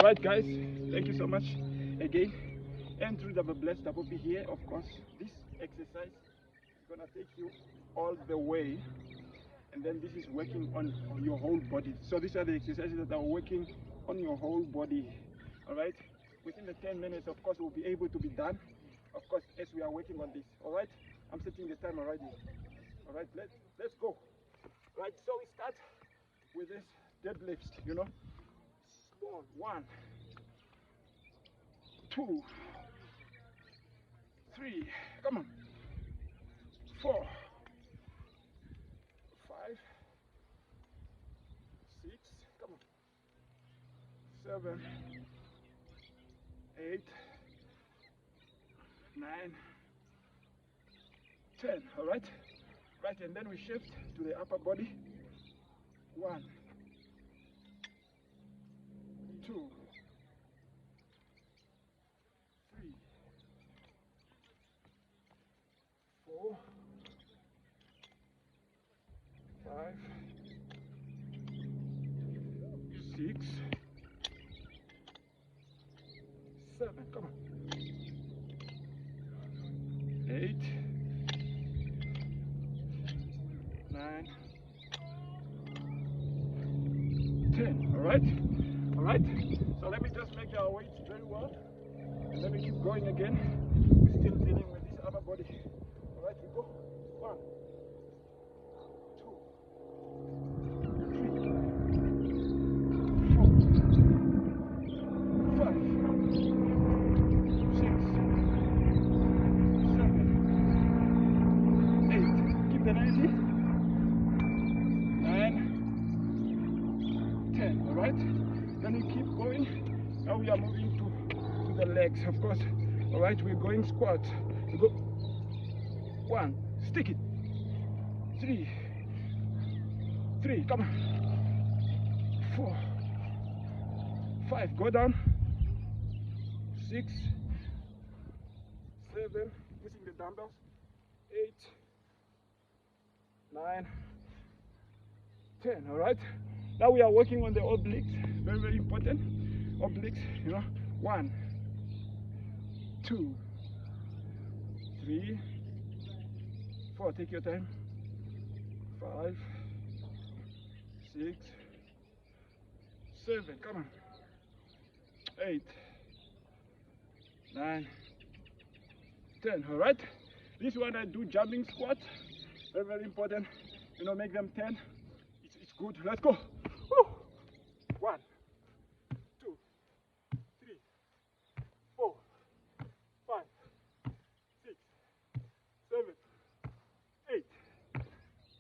Alright guys, thank you so much again. And through the blessed double P here, of course, this exercise is gonna take you all the way, and then this is working on your whole body. So these are the exercises that are working on your whole body. Alright, within the 10 minutes, of course, we'll be able to be done, of course, as we are working on this. Alright, I'm setting the time already. Alright, let's go. Right, so we start with this deadlift, you know. Small. 1, 2, 3, come on. 4, 5, 6, come on. 7, 8, 9, 10. All right, right, and then we shift to the upper body. 1, 2, 3, 4, 5, 6, 7, come on. 8, 9, 10. All right, all right. So let me just make our weights very well, and let me keep going again. We're still dealing with this upper body. All right, we go. 1, 2, 3, 4, 5, 6, 7, 8. Keep the energy. 9, 10. All right. Then we keep going. Now we are moving to the legs, of course. All right. We're going squat. We go. 1. Stick it. 3. 3. Come on. 4. 5. Go down. 6. 7. Using the dumbbells. 8. 9. 10. All right. Now we are working on the obliques. Very, very important. Obliques, you know. 1, 2, 3, 4. Take your time. 5, 6, 7. Come on. 8, 9, 10. All right. This one I do jumping squats. Very, very important. You know, make them 10. It's good. Let's go. Woo. 1, 2, 3, 4, 5, 6, 7, 8,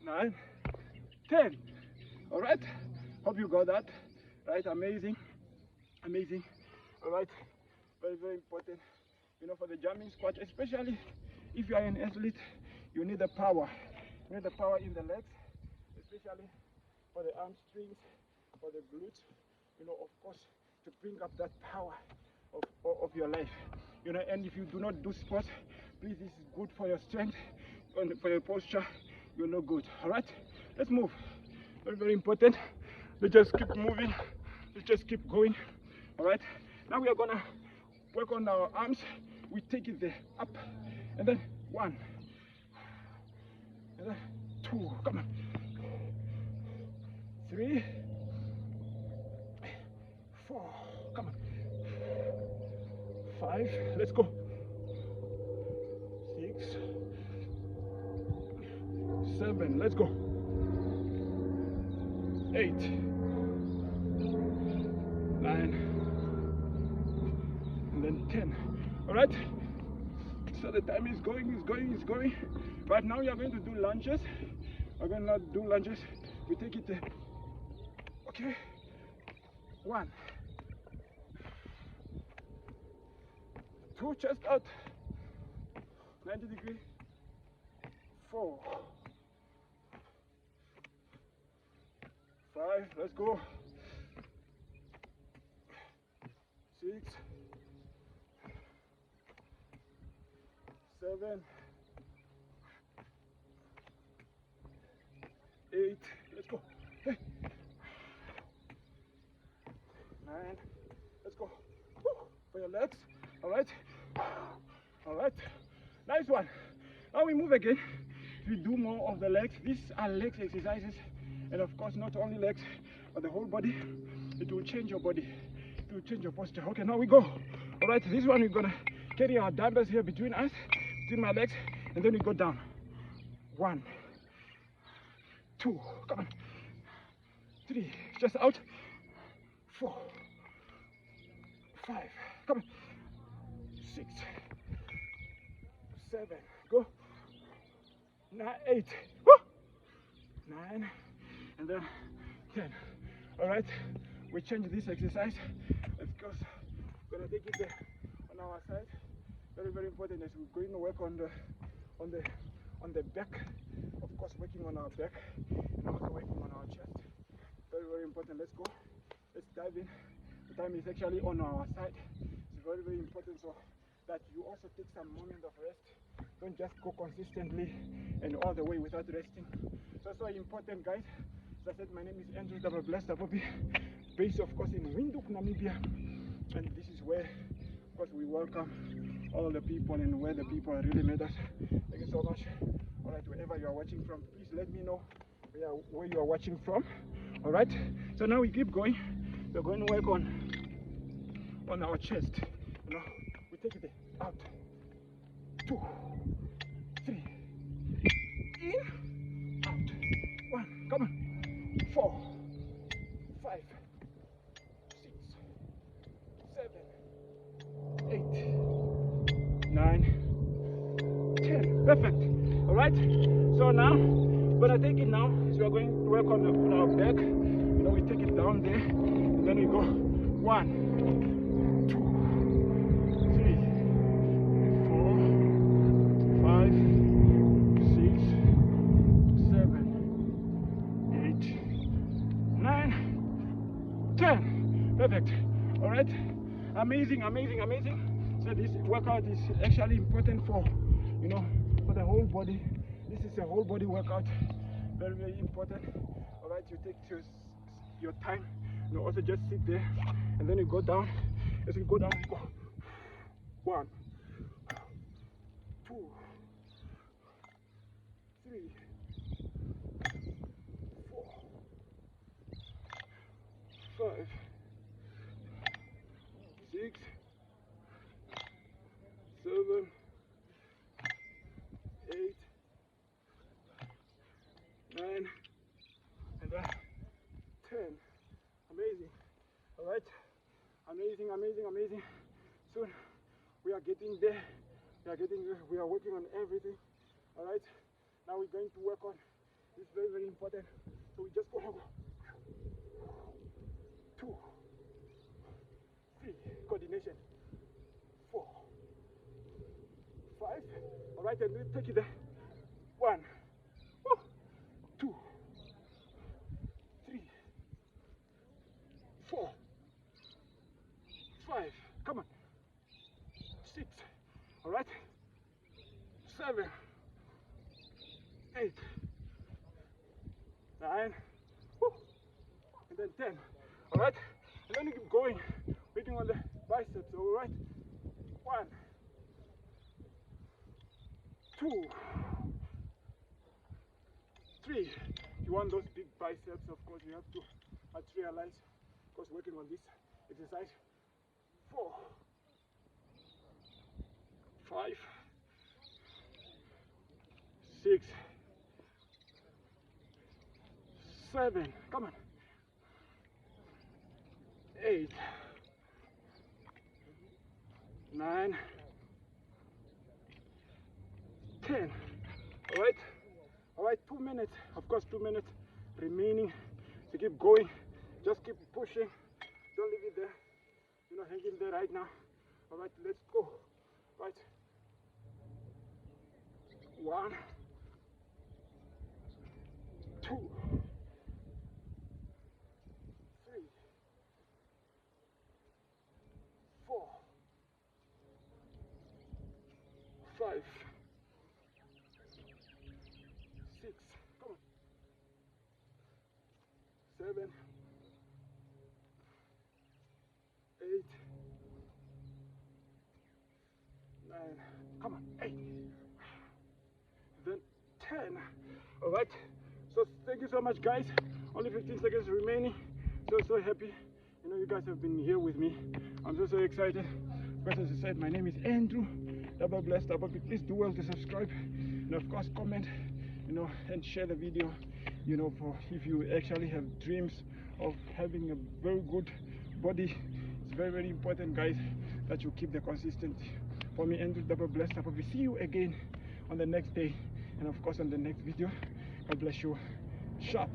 9, 10. All right. Hope you got that. Right. Amazing. Amazing. All right. Very, very important. You know, for the jumping squat, especially if you are an athlete, you need the power. You need the power in the legs, especially for the hamstrings, for the glutes, you know, of course, to bring up that power of your life. You know, and if you do not do sports, please, this is good for your strength and for your posture. You're no good. All right, let's move. Very, very important. Let's just keep moving. Let's just keep going. All right, now we are gonna work on our arms. We take it there, up, and then 1, and then 2, come on, 3, 4, come on, 5, let's go, 6, 7, let's go, 8, 9, and then 10. All right, so the time is going. Right now we are going to do lunges. We're going to do lunges. We take it there. Okay, 1, 2, chest out, 90 degree, 4, 5, let's go, 6, 7, 8, let's go, hey. 9, let's legs. All right. All right. Nice one. Now we move again. We do more of the legs. These are legs exercises, and of course not only legs, but the whole body. It will change your body. It will change your posture. Okay, now we go. All right. This one we're gonna carry our dumbbells here between us, between my legs, and then we go down. 1, 2, come on. 3, just out. 4, 5, come on. 6, 7, go. 9, 8, woo! 9, and then 10. All right, we change this exercise. Let's go. We're gonna take it there on our side. Very, very important as we're going to work on the back. Of course, working on our back and also working on our chest. Very, very important. Let's go. Let's dive in. The time is actually on our side. It's very, very important so that you also take some moment of rest. Don't just go consistently and all the way without resting. So it's so important, guys. As I said, my name is Andrew Double Blessed Abobi, based of course in Windhoek, Namibia, and this is where, of course, we welcome all the people and where the people really made us. Thank you so much. All right, wherever you are watching from, please let me know where you are watching from. All right. So now we keep going. We're going to work on our chest. You know, we take it out. 2, 3, in, out. 1, come on. 4, 5, 6, 7, 8, 9, 10. Perfect. All right. So now, we're gonna take it now. So we're going to work on our back. You know, we take it down there, and then we go 1, 2, 3, 4, 5, 6, 7, 8, 9, 10. Perfect. All right. Amazing, amazing, amazing. So this workout is actually important for, you know, for the whole body. This is a whole body workout. Very, very important. All right. You take your time. You also just sit there, and then you go down. As you go down, you go 1, 2, 3, 4, 5, 6, 7, 8, 9, and then 10. Amazing. All right. Amazing, amazing, amazing. Soon we are getting there. We are working on everything. All right. Now we're going to work on. It's very, very important. So we just go 2, 3, coordination. 4, 5. All right, and we take it there. 1, 2, 3, 4, 5. Come on. 6. All right. 7, 8, 9. Woo. And then 10. All right. And then you keep going, working on the biceps. All right. 1, 2, 3. You want those big biceps, of course, you have to materialize, of course, working on this exercise. 4, 5, 6, 7. Come on. 8, 9, 10. All right. All right, 2 minutes. Of course, 2 minutes remaining. So keep going. Just keep pushing. Don't leave it there. You know, hanging there right now. All right, let's go. Right. 1, 2, 3, 4, 5, 6. Come on. 7, 8, Thank you so much, guys. Only 15 seconds remaining. So happy. You know, you guys have been here with me. I'm so excited. Because as I said, my name is Andrew. Double blessed, double big. Please do well to subscribe, and of course comment, you know, and share the video. You know, for if you actually have dreams of having a very good body, it's very important, guys, that you keep the consistency. For me, Andrew, double blessed, double big. See you again on the next day, and of course on the next video. God bless you. Sharp.